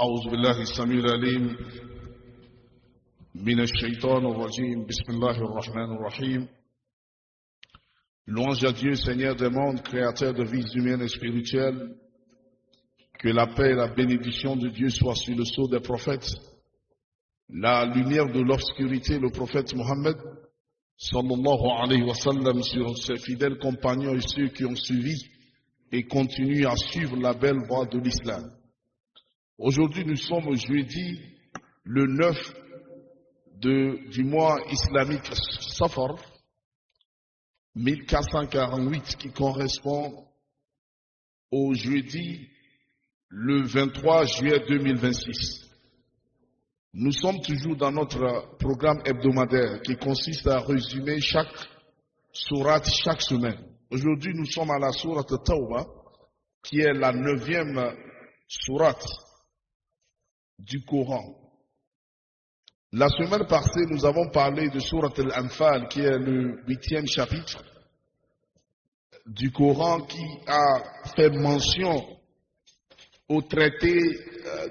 أعوذ بالله السميع العليم من الشيطان الرجيم بسم الله الرحمن الرحيم. Louange à Dieu, Seigneur des mondes, créateur de vies humaines et spirituelles. Que la paix et la bénédiction de Dieu soient sur le sceau des prophètes. La lumière de l'obscurité, le prophète Mohammed, sallallahu alayhi wa sallam, sur ses fidèles compagnons et ceux qui ont suivi et continuent à suivre la belle voie de l'islam. Aujourd'hui, nous sommes jeudi, le 9 du mois islamique Safar, 1448, qui correspond au jeudi, le 23 juillet 2026. Nous sommes toujours dans notre programme hebdomadaire qui consiste à résumer chaque sourate chaque semaine. Aujourd'hui, nous sommes à la sourate Tawbah, qui est la 9e sourate du Coran. La semaine passée, nous avons parlé de sourate Al-Anfal, qui est le 8e chapitre du Coran, qui a fait mention au traité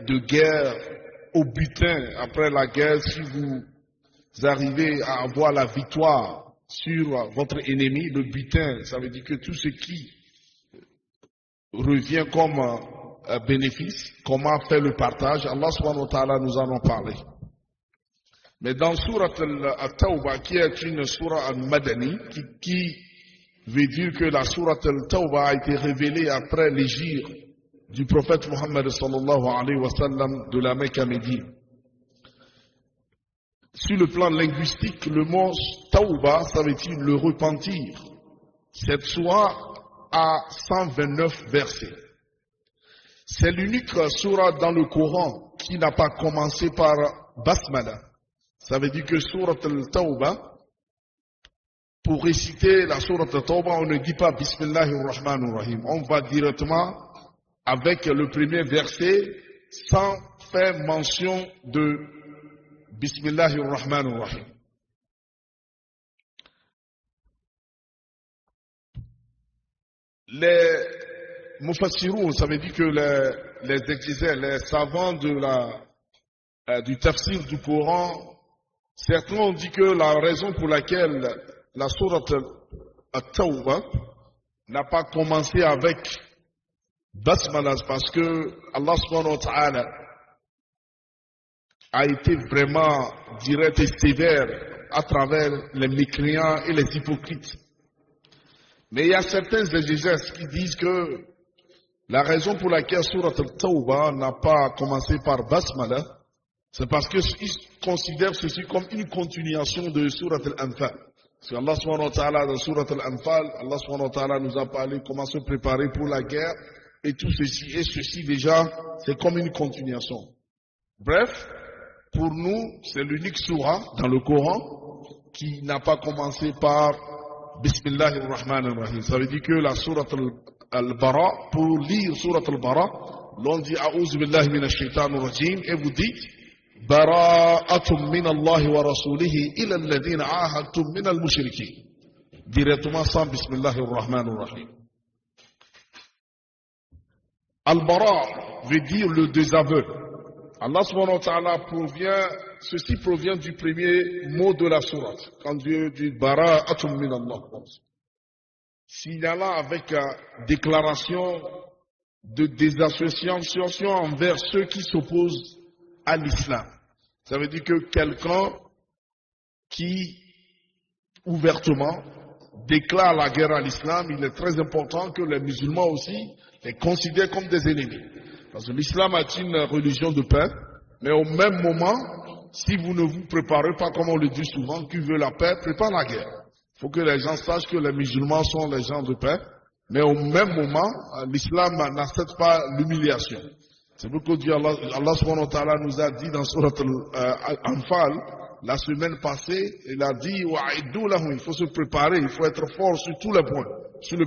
de guerre, au butin après la guerre. Si vous arrivez à avoir la victoire sur votre ennemi, le butin, ça veut dire que tout ce qui revient comme bénéfice, comment faire le partage, Allah subhanahu wa ta'ala nous en a parlé. Mais dans Surat al-Tawbah, qui est une Surah al-Madani, qui veut dire que la Surat al-Tawbah a été révélée après l'hégire du prophète Mohammed sallallahu alayhi wa sallam de la Mecque à Médine. Sur le plan linguistique, le mot Tawbah, ça veut dire le repentir. Cette Surah a 129 versets. C'est l'unique Surah dans le Coran qui n'a pas commencé par Basmala. Ça veut dire que Surat al-Tawbah, pour réciter la Surat al-Tawbah, on ne dit pas Bismillahir Rahmanir Rahim. On va directement avec le premier verset sans faire mention de Bismillahir Rahmanir Rahim. Les Mufassirun, ça veut dire que les exégètes, les savants du tafsir du Coran, certains ont dit que la raison pour laquelle la sourate At-Tawbah n'a pas commencé avec Basmala, parce que Allah subhanahu wa ta'ala a été vraiment direct et sévère à travers les mécréants et les hypocrites. Mais il y a certains exégètes qui disent que la raison pour laquelle Surat al-Tawbah n'a pas commencé par Basmala, c'est parce qu'ils considèrent ceci comme une continuation de Surat al-Anfal. Parce que Allah subhanahu wa ta'ala, dans Surat al-Anfal, Allah subhanahu wa ta'ala nous a parlé comment se préparer pour la guerre et tout ceci. Et ceci déjà, c'est comme une continuation. Bref, pour nous, c'est l'unique surah dans le Coran qui n'a pas commencé par Bismillahir Rahmanir Rahim. Ça veut dire que la Surat al-Bara, pour lire Surat al-Bara, l'on dit A'udhu billahi minash shaitanir rajim et vous dites Bara'atum min Allah wa rasulihi ila alladhina ahadtum min al-mushrikin. Directement sans Bismillahir Rahmanir Rahim. Al-Bara veut dire le désaveu. Allah subhanahu wa ta'ala ceci provient du premier mot de la sourate. Quand Dieu dit Bara'atum min Allah. Signalant avec déclaration de désassociation envers ceux qui s'opposent à l'islam. Ça veut dire que quelqu'un qui ouvertement déclare la guerre à l'islam, il est très important que les musulmans aussi les considèrent comme des ennemis. Parce que l'islam est une religion de paix, mais au même moment, si vous ne vous préparez pas, comme on le dit souvent, qui veut la paix, prépare la guerre. Il faut que les gens sachent que les musulmans sont les gens de paix, mais au même moment, l'islam n'accepte pas l'humiliation. C'est pourquoi Dieu, Allah subhanahu wa ta'ala nous a dit dans Surat Al-Anfal, la semaine passée, il a dit, il faut se préparer, il faut être fort sur tous les points, sur le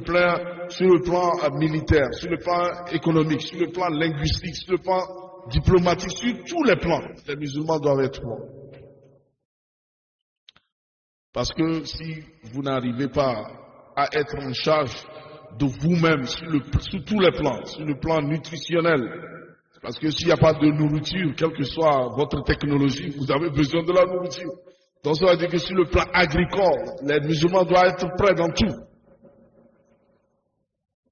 plan militaire, sur le plan économique, sur le plan linguistique, sur le plan diplomatique, sur tous les plans. Les musulmans doivent être forts. Parce que si vous n'arrivez pas à être en charge de vous-même sur tous les plans, sur le plan nutritionnel, Parce que s'il n'y a pas de nourriture, quelle que soit votre technologie, vous avez besoin de la nourriture. Donc ça veut dire que sur le plan agricole, les musulmans doivent être prêts dans tout.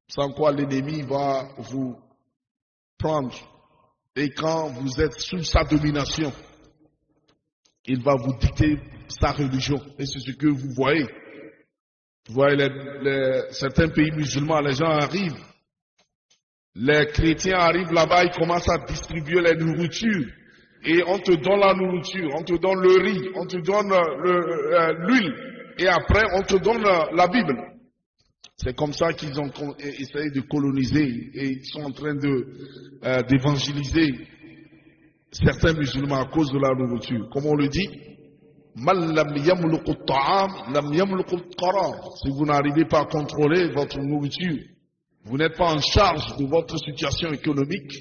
Sans quoi l'ennemi va vous prendre. Et quand vous êtes sous sa domination, il va vous dicter sa religion. Et c'est ce que vous voyez. Vous voyez certains pays musulmans, les gens arrivent. Les chrétiens arrivent là-bas, ils commencent à distribuer les nourritures. Et on te donne la nourriture, on te donne le riz, on te donne l'huile. Et après, on te donne la Bible. C'est comme ça qu'ils ont essayé de coloniser et ils sont en train d'évangéliser certains musulmans à cause de la nourriture. Comme on le dit, si vous n'arrivez pas à contrôler votre nourriture, vous n'êtes pas en charge de votre situation économique,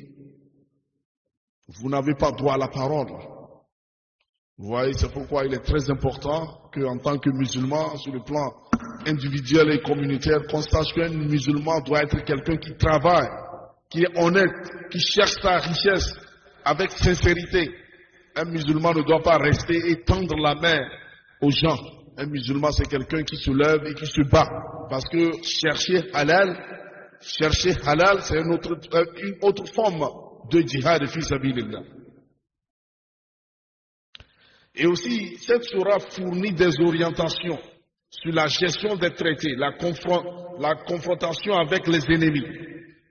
vous n'avez pas droit à la parole. Vous voyez, c'est pourquoi il est très important qu'en tant que musulman, sur le plan individuel et communautaire, qu'on sache qu'un musulman doit être quelqu'un qui travaille, qui est honnête, qui cherche sa richesse avec sincérité. Un musulman ne doit pas rester et tendre la main aux gens. Un musulman, c'est quelqu'un qui se lève et qui se bat. Parce que chercher halal, c'est une autre forme de djihad fi sabilillah. Et aussi, cette sourate fournit des orientations sur la gestion des traités, la confrontation avec les ennemis,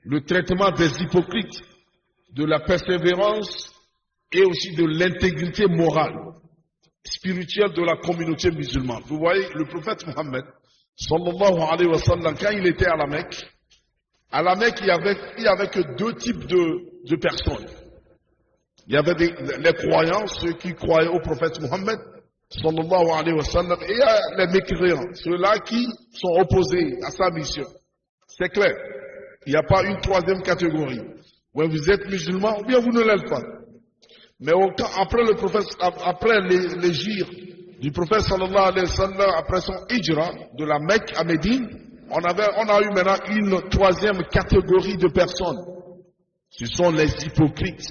le traitement des hypocrites, de la persévérance et aussi de l'intégrité morale, spirituelle de la communauté musulmane. Vous voyez, le prophète Mohammed, sallallahu alayhi wa sallam, quand il était à la Mecque, il y avait que deux types de personnes. Il y avait les croyants, ceux qui croyaient au prophète Mohammed, sallallahu alayhi wa sallam, et il y a les mécréants, ceux-là qui sont opposés à sa mission. C'est clair. Il n'y a pas une troisième catégorie. Ou vous êtes musulman, ou bien vous ne l'êtes pas. Mais après l'hégire du prophète sallallahu alayhi wa sallam, après son hijra de la Mecque à Médine, on a eu maintenant une troisième catégorie de personnes. Ce sont les hypocrites.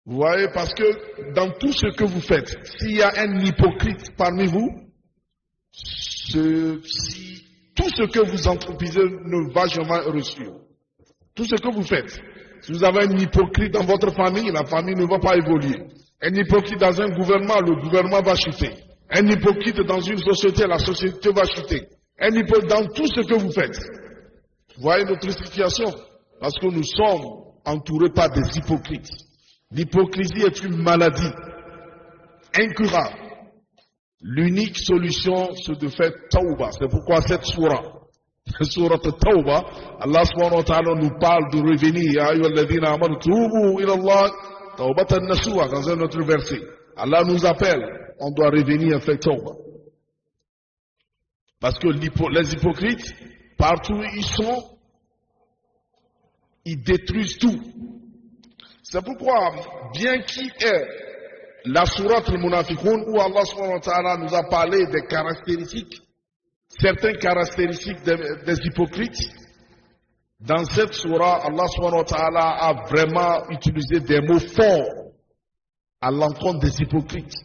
Vous voyez, parce que dans tout ce que vous faites, s'il y a un hypocrite parmi vous, tout ce que vous entreprisez ne va jamais réussir. Tout ce que vous faites. Si vous avez un hypocrite dans votre famille, la famille ne va pas évoluer. Un hypocrite dans un gouvernement, le gouvernement va chuter. Un hypocrite dans une société, la société va chuter. Un hypocrite dans tout ce que vous faites. Vous voyez notre situation? Parce que nous sommes entourés par des hypocrites. L'hypocrisie est une maladie incurable. L'unique solution, c'est de faire tawbah. C'est pourquoi cette sourate Tawbah, Allah subhanahu wa ta'ala nous parle de revenir. Ya ayyuhalladhina amanu tubu ila Allah tawbatan nasuha, dans un autre verset. Allah nous appelle, on doit revenir et faire tawbah. Parce que les hypocrites, partout où ils sont, ils détruisent tout. C'est pourquoi, bien qu'il est la sourate al-Munafiqun, où Allah subhanahu wa ta'ala nous a parlé des caractéristiques, certaines caractéristiques des hypocrites, dans cette sourate, Allah subhanahu wa ta'ala a vraiment utilisé des mots forts à l'encontre des hypocrites.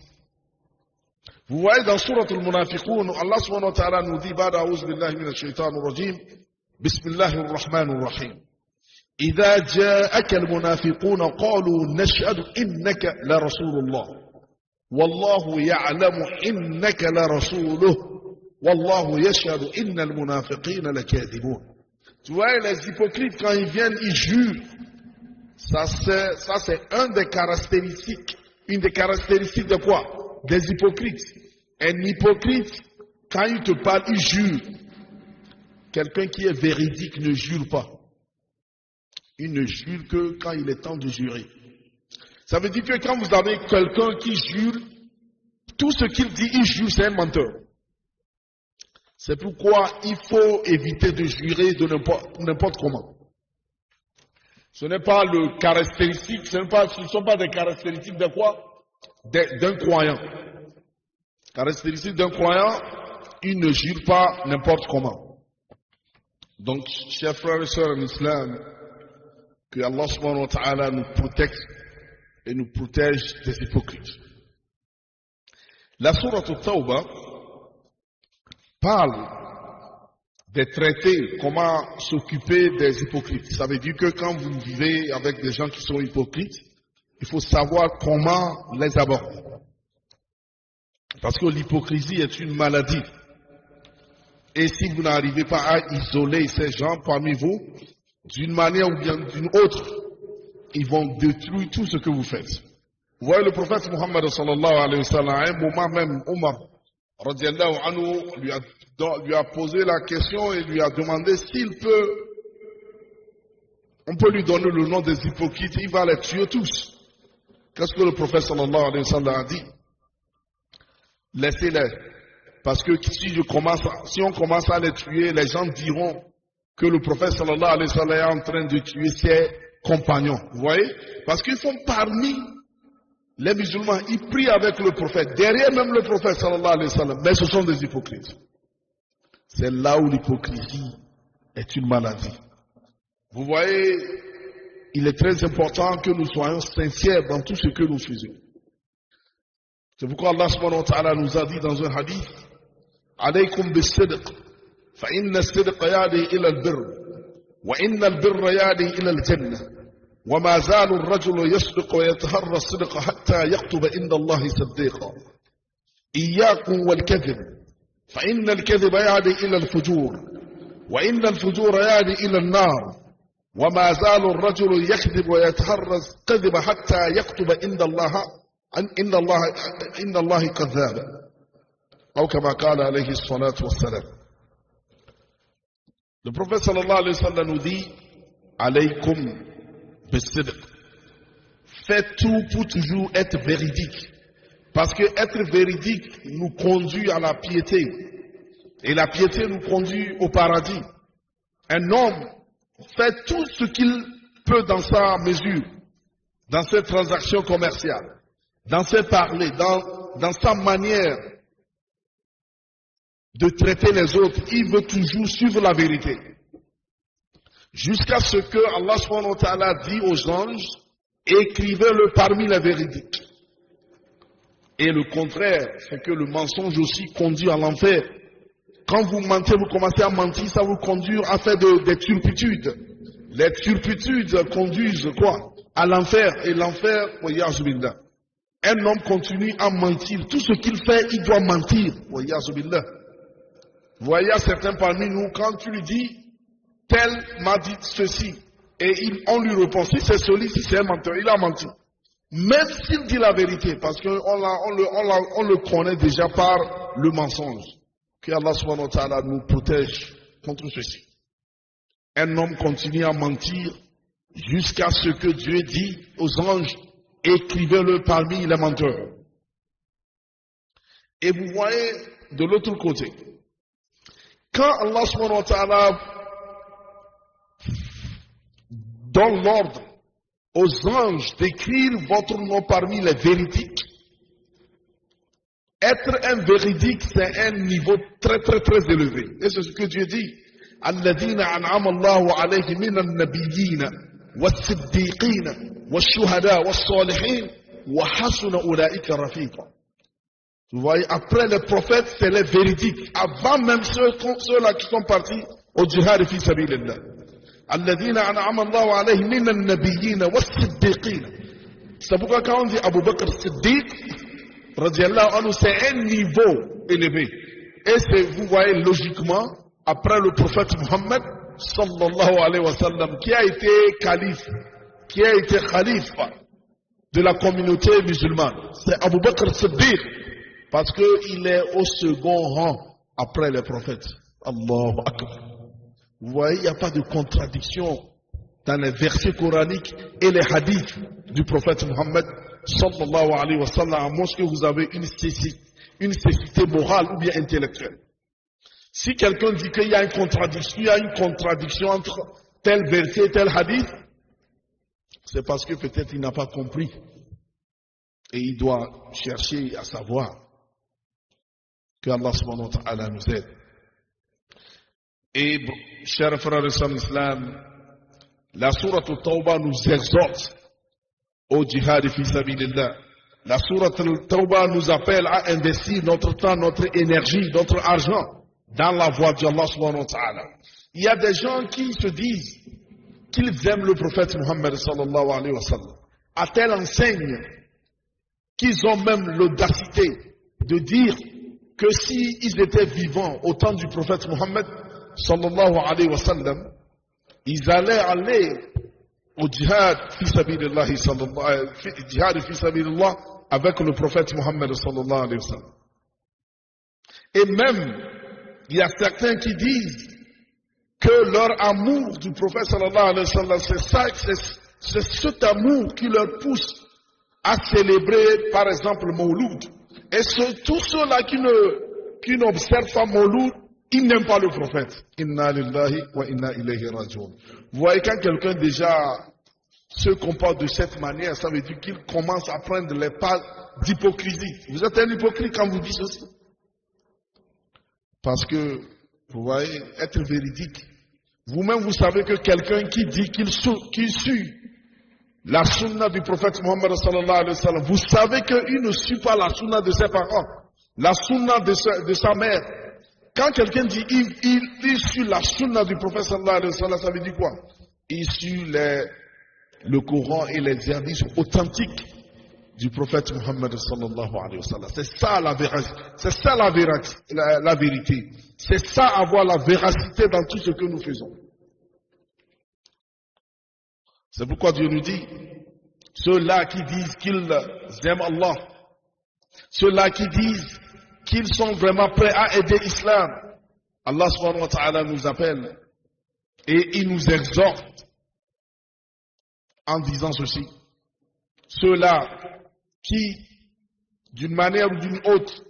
Vous voyez dans sourate al-Munafiqun, Allah subhanahu wa ta'ala nous dit, Ba'da a'udhu billahi minash shaitanir rajim, Bismillahir rahmanir rahim. إذا جاءك المنافقون قالوا نشهد إنك لرسول الله والله يعلم إنك لرسوله والله يشهد إن المنافقين لكاذبون. Tu vois, les hypocrites, quand ils viennent, ils jurent. Ça c'est une des caractéristiques de quoi? Des hypocrites. Un hypocrite, quand il te parle, il jure. Quelqu'un qui est véridique ne jure pas. Il ne jure que quand il est temps de jurer. Ça veut dire que quand vous avez quelqu'un qui jure, tout ce qu'il dit, il jure, c'est un menteur. C'est pourquoi il faut éviter de jurer de n'importe comment. Ce n'est pas le caractéristique, ce ne sont pas des caractéristiques de quoi? D'un croyant. Caractéristiques d'un croyant, il ne jure pas n'importe comment. Donc, chers frères et sœurs en islam, Que Allah subhanahu wa ta'ala nous protège et nous protège des hypocrites. La sourate Tawbah parle des traités, comment s'occuper des hypocrites. Ça veut dire que quand vous vivez avec des gens qui sont hypocrites, il faut savoir comment les aborder. Parce que l'hypocrisie est une maladie. Et si vous n'arrivez pas à isoler ces gens parmi vous, d'une manière ou bien d'une autre, ils vont détruire tout ce que vous faites. Vous voyez le prophète Muhammad sallallahu alayhi wa sallam, à un moment même, Omar radiallahu anhu lui a posé la question et lui a demandé s'il peut, on peut lui donner le nom des hypocrites, il va les tuer tous. Qu'est-ce que le prophète sallallahu alayhi wa sallam a dit? Laissez-les. Parce que si on commence à les tuer, les gens diront que le prophète sallallahu alayhi wa sallam est en train de tuer ses compagnons. Vous voyez? Parce qu'ils font parmi les musulmans, ils prient avec le prophète, derrière même le prophète sallallahu alayhi wa sallam, mais ce sont des hypocrites. C'est là où l'hypocrisie est une maladie. Vous voyez, il est très important que nous soyons sincères dans tout ce que nous faisons. C'est pourquoi Allah subhanahu wa ta'ala nous a dit dans un hadith, alaykum bis-sidq, fa inna as-sidq yahdi ila al-birr, wa inna al-birra yahdi ila al-jannah, wa ma zalu ar-rajulu yasdiqu wa yataharra as-sidqa hatta yaktuba inda Allahi siddiqa. Iyyakum wal-kadhib, fa inna al-kadhiba yahdi ila al-fujur, wa inna al-fujura yahdi ila an-nar, wa ma zalu ar-rajulu yakdhib wa yataharra al-kadhiba hatta yaktuba inda Allahi إن الله كذاب أو كما قال عليه الصلاة والسلام. Le prophète sallallahu alayhi wa sallam nous dit alaykum bis-sidq. Faites tout pour toujours être véridique. Parce que être véridique nous conduit à la piété. Et la piété nous conduit au paradis. Un homme fait tout ce qu'il peut dans sa mesure, dans ses transactions commerciales, dans ses parler, dans sa manière de traiter les autres. Il veut toujours suivre la vérité. Jusqu'à ce que Allah subhanahu wa ta'ala dit aux anges, écrivez-le parmi les véridiques. Et le contraire, c'est que le mensonge aussi conduit à l'enfer. Quand vous mentez, vous commencez à mentir, ça vous conduit à faire des turpitudes. Les turpitudes conduisent quoi? À l'enfer. Et l'enfer, un homme continue à mentir. Tout ce qu'il fait, il doit mentir. Vous voyez, certains parmi nous, quand tu lui dis, tel m'a dit ceci, et on lui répond, si c'est celui-ci, c'est un menteur, il a menti. Même s'il dit la vérité, parce qu'on le connaît déjà par le mensonge. Que Allah subhanahu wa ta'ala nous protège contre ceci. Un homme continue à mentir jusqu'à ce que Dieu dit aux anges, écrivez-le parmi les menteurs. Et vous voyez de l'autre côté, quand Allah subhanahu wa ta'ala donne l'ordre aux anges d'écrire votre nom parmi les véridiques, être un véridique, c'est un niveau très très très élevé. Et c'est ce que Dieu dit. Alladhina an'ama Allahu alayhim minan nabiyyin was-siddiqin was-shuhada was-salihin wa hasuna ulaika rafiqa. Vous voyez, après les prophètes, c'est les véridiques. Avant même ceux-là qui sont partis au jihad fi sabilillah. Alladhina an'ama Allahu alayhim minan nabiyyin was-siddiqin. C'est pourquoi quand on dit Abu Bakr Siddiq, radiallahu anhu, c'est un niveau élevé. Et vous voyez logiquement, après le prophète Muhammad, sallallahu alayhi wa sallam, qui a été calife, qui a été khalife de la communauté musulmane, c'est Abu Bakr Siddiq, parce qu'il est au second rang après les prophètes. Allahu Akbar. Vous voyez, il n'y a pas de contradiction dans les versets coraniques et les hadiths du prophète Muhammad sallallahu alayhi wa sallam, à moins que vous avez une nécessité morale ou bien intellectuelle. Si quelqu'un dit qu'il y a une contradiction entre tel verset et tel hadith, c'est parce que peut-être il n'a pas compris. Et il doit chercher à savoir que Allah subhanahu wa ta'ala nous aide. Et, chers frères et sœurs d'Islam, La sourate Al-Tawbah nous exhorte au djihad fi sabilillah. La sourate Al-Tawbah nous appelle à investir notre temps, notre énergie, notre argent dans la voie d'Allah subhanahu wa ta'ala. Il y a des gens qui se disent qu'ils aiment le prophète Muhammad sallallahu alayhi wa sallam, à telle enseigne qu'ils ont même l'audacité de dire que s'ils étaient vivants au temps du prophète Muhammad sallallahu alayhi wa sallam, ils allaient aller au djihad fi sabilillah avec le prophète Muhammad sallallahu alayhi wa sallam. Et même, il y a certains qui disent que leur amour du prophète sallallahu alayhi wa sallam, c'est cet amour qui leur pousse à célébrer, par exemple, Mawlud. Et tous ceux-là qui n'observent pas Mawlud, ils n'aiment pas le prophète. Inna lillahi wa inna ilayhi raji'un. Vous voyez, quand quelqu'un déjà se comporte de cette manière, ça veut dire qu'il commence à prendre les pas d'hypocrisie. Vous êtes un hypocrite quand vous dites ceci. Parce que, vous voyez, être véridique. Vous-même, vous savez que quelqu'un qui dit qu'il suit la sunna du prophète Muhammad sallallahu alayhi wa sallam, vous savez qu'il ne suit pas la sunna de ses parents, la sunna de sa mère. Quand quelqu'un dit il suit la sunna du prophète sallallahu alayhi wa sallam, ça veut dire quoi? Il suit le Coran et les hadiths authentiques du prophète Muhammad sallallahu alayhi wa sallam. C'est ça la vérité. C'est ça la vérité. C'est ça avoir la véracité dans tout ce que nous faisons. C'est pourquoi Dieu nous dit, ceux-là qui disent qu'ils aiment Allah, ceux-là qui disent qu'ils sont vraiment prêts à aider l'islam, Allah subhanahu wa ta'ala nous appelle et il nous exhorte en disant ceci. Ceux-là qui, d'une manière ou d'une autre,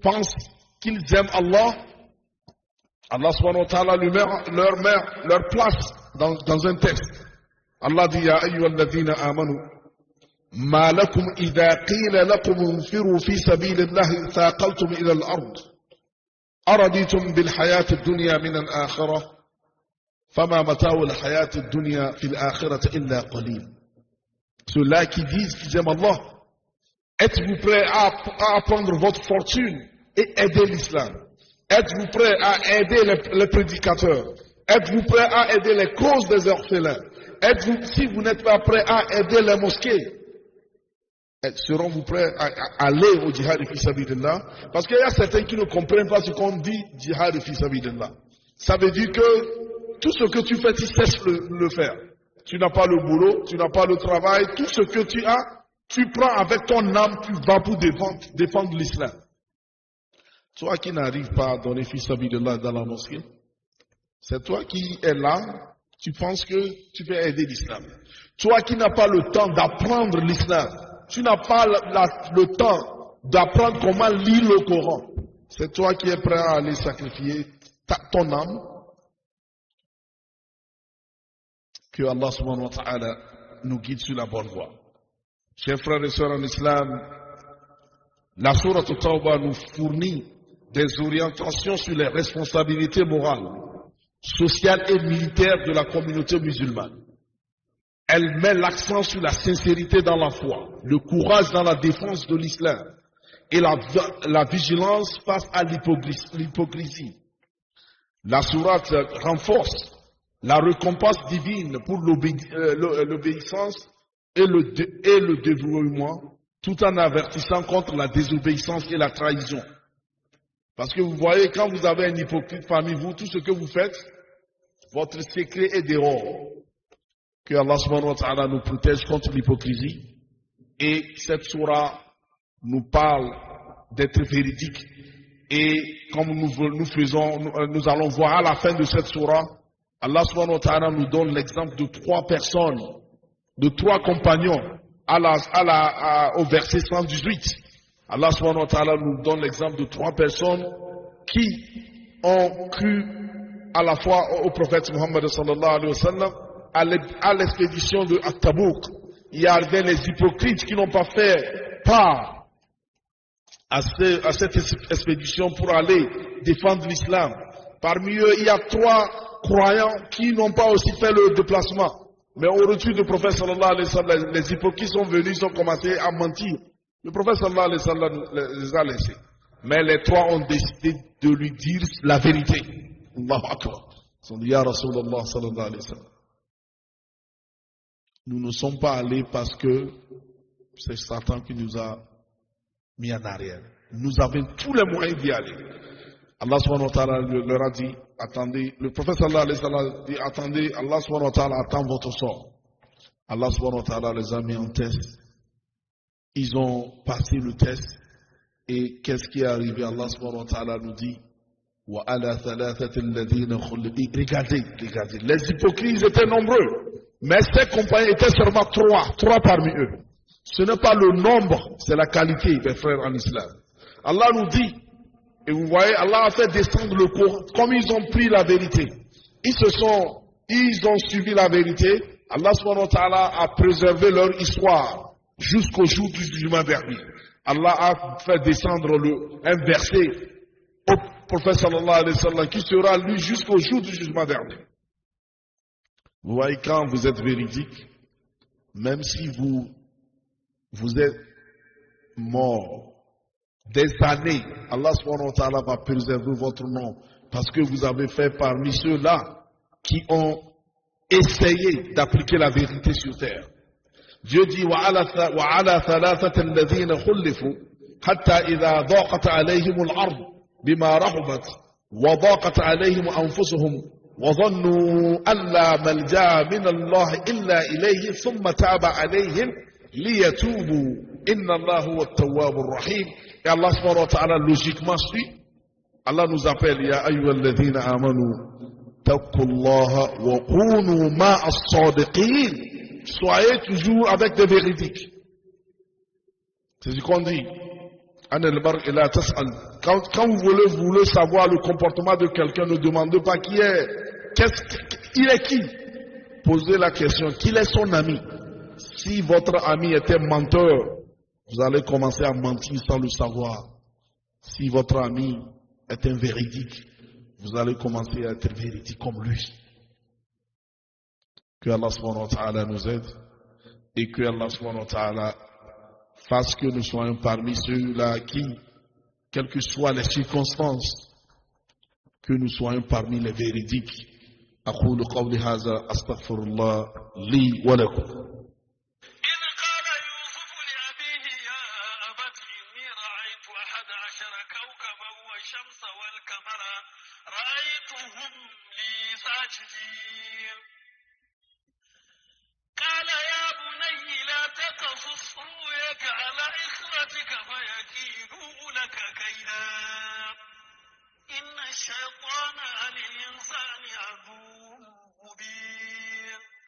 pensent qu'ils aiment Allah, Allah subhanahu wa ta'ala leur place dans un texte. Allah dit, Ya ayyuhalladhina amanu, ma lakum idha qila lakum unfiru fi sabilillahi thaqaltum ila al-ard. Araditum bil hayati ad-dunya min al-akhirah, fama mata'u al-hayati ad-dunya fil akhirati illa qalil. Ceux-là qui disent qu'ils aiment Allah, êtes-vous prêts à prendre votre fortune et aider l'islam? Êtes-vous prêts à aider les prédicateurs? Êtes-vous prêts à aider les causes des orphelins? Si vous n'êtes pas prêts à aider les mosquées, seront-vous prêts à aller au djihad fi sabilillah? Parce qu'il y a certains qui ne comprennent pas ce qu'on dit djihad fi sabilillah. Ça veut dire que tout ce que tu fais, tu cesses le faire. Tu n'as pas le boulot, tu n'as pas le travail, tout ce que tu as, tu prends avec ton âme, tu vas pour défendre l'islam. Toi qui n'arrives pas à donner fi sabilillah dans la mosquée, c'est toi qui es là. Tu penses que tu peux aider l'islam. Toi qui n'as pas le temps d'apprendre l'islam, tu n'as pas le temps d'apprendre comment lire le Coran. C'est toi qui es prêt à aller sacrifier ton âme. Que Allah subhanahu wa ta'ala nous guide sur la bonne voie. Chers frères et sœurs en islam, la sourate At-Tawbah nous fournit des orientations sur les responsabilités morales, sociale et militaire de la communauté musulmane. Elle met l'accent sur la sincérité dans la foi, le courage dans la défense de l'islam et la vigilance face à l'hypocrisie. La sourate renforce la récompense divine pour l'obéissance et le dévouement, tout en avertissant contre la désobéissance et la trahison. Parce que vous voyez, quand vous avez un hypocrite parmi vous, tout ce que vous faites, votre secret est dehors. Que Allah subhanahu wa ta'ala nous protège contre l'hypocrisie. Et cette sourate nous parle d'être véridique. Et comme nous allons voir à la fin de cette sourate, Allah subhanahu wa ta'ala nous donne l'exemple de 3 personnes, de 3 compagnons au verset 118. Allah subhanahu wa ta'ala nous donne l'exemple de 3 personnes qui ont cru à la fois au prophète Muhammad sallallahu alayhi wa sallam, à l'expédition de At-Tabouk. Il y avait les hypocrites qui n'ont pas fait part à cette expédition pour aller défendre l'islam. Parmi eux, il y a 3 croyants qui n'ont pas aussi fait le déplacement. Mais au retour du prophète sallallahu alayhi wa sallam, les hypocrites sont venus, ils ont commencé à mentir. Le prophète sallallahu alayhi wa sallam les a laissés. Mais les trois ont décidé de lui dire la vérité. Allahu Akbar. Ils ont dit, Ya Rasulallah sallallahu alayhi wa sallam. Nous ne sommes pas allés parce que c'est Satan qui nous a mis en arrière. Nous avons tous les moyens d'y aller. Allah subhanahu wa ta'ala leur a dit, attendez, le prophète sallallahu alayhi wa sallam dit, attendez, Allah subhanahu wa ta'ala attend votre sort. Allah subhanahu wa ta'ala les a mis en test. Ils ont passé le test. Et qu'est-ce qui est arrivé? Allah subhanahu wa ta'ala nous dit, regardez, les hypocrites ils étaient nombreux. Mais ces compagnons étaient seulement trois parmi eux. Ce n'est pas le nombre, c'est la qualité, mes frères en islam. Allah nous dit, et vous voyez, Allah a fait descendre le Coran, comme ils ont pris la vérité. Ils ont suivi la vérité. Allah subhanahu wa ta'ala a préservé leur histoire jusqu'au jour du jugement dernier. Allah a fait descendre un verset au prophète sallallahu alayhi wa sallam qui sera lu jusqu'au jour du jugement dernier. Vous voyez, quand vous êtes véridique, même si vous êtes mort des années, Allah subhanahu wa ta'ala va préserver votre nom parce que vous avez fait parmi ceux-là qui ont essayé d'appliquer la vérité sur terre. Dieu dit وَعَلَى ثَلَاثَةَ الَّذِينَ خُلِّفُوا حَتَّى إِذَا ضَاقَتْ عَلَيْهِمُ الْأَرْضُ بِمَا رَحُبَتْ وَضَاقَتْ عَلَيْهِمْ أَنفُسُهُمْ وَظَنُّوا أَنْ لَا مَلْجَأَ مِنَ اللَّهِ إِلَّا إِلَيْهِ ثُمَّ تَابَ عَلَيْهِمْ لِيَتُوبُوا إِنَّ اللَّهَ هُوَ التَّوَّابُ الرَّحِيمُ. Et Allah subhanahu wa ta'ala logiquement suit. Allah nous appelle Ya ayyuhalladhina amanu taqullaha wa kunu ma'as sadiqin. Soyez toujours avec des véridiques. C'est ce qu'on dit. Quand vous voulez savoir le comportement de quelqu'un, ne demandez pas qui est. Il est qui? Posez la question, qui est son ami? Si votre ami était menteur, vous allez commencer à mentir sans le savoir. Si votre ami est un véridique, vous allez commencer à être véridique comme lui. Que Allah subhanahu wa ta'ala nous aide et que Allah subhanahu wa ta'ala fasse que nous soyons parmi ceux-là qui, quelles que soient les circonstances, que nous soyons parmi les véridiques. أقول قولي هذا أستغفر الله لي ولكم. إذ قال يوسف لأبيه يا أبت إني رأيت 11 كوكبا والشمس والقمر رأيتهم لي ساجدين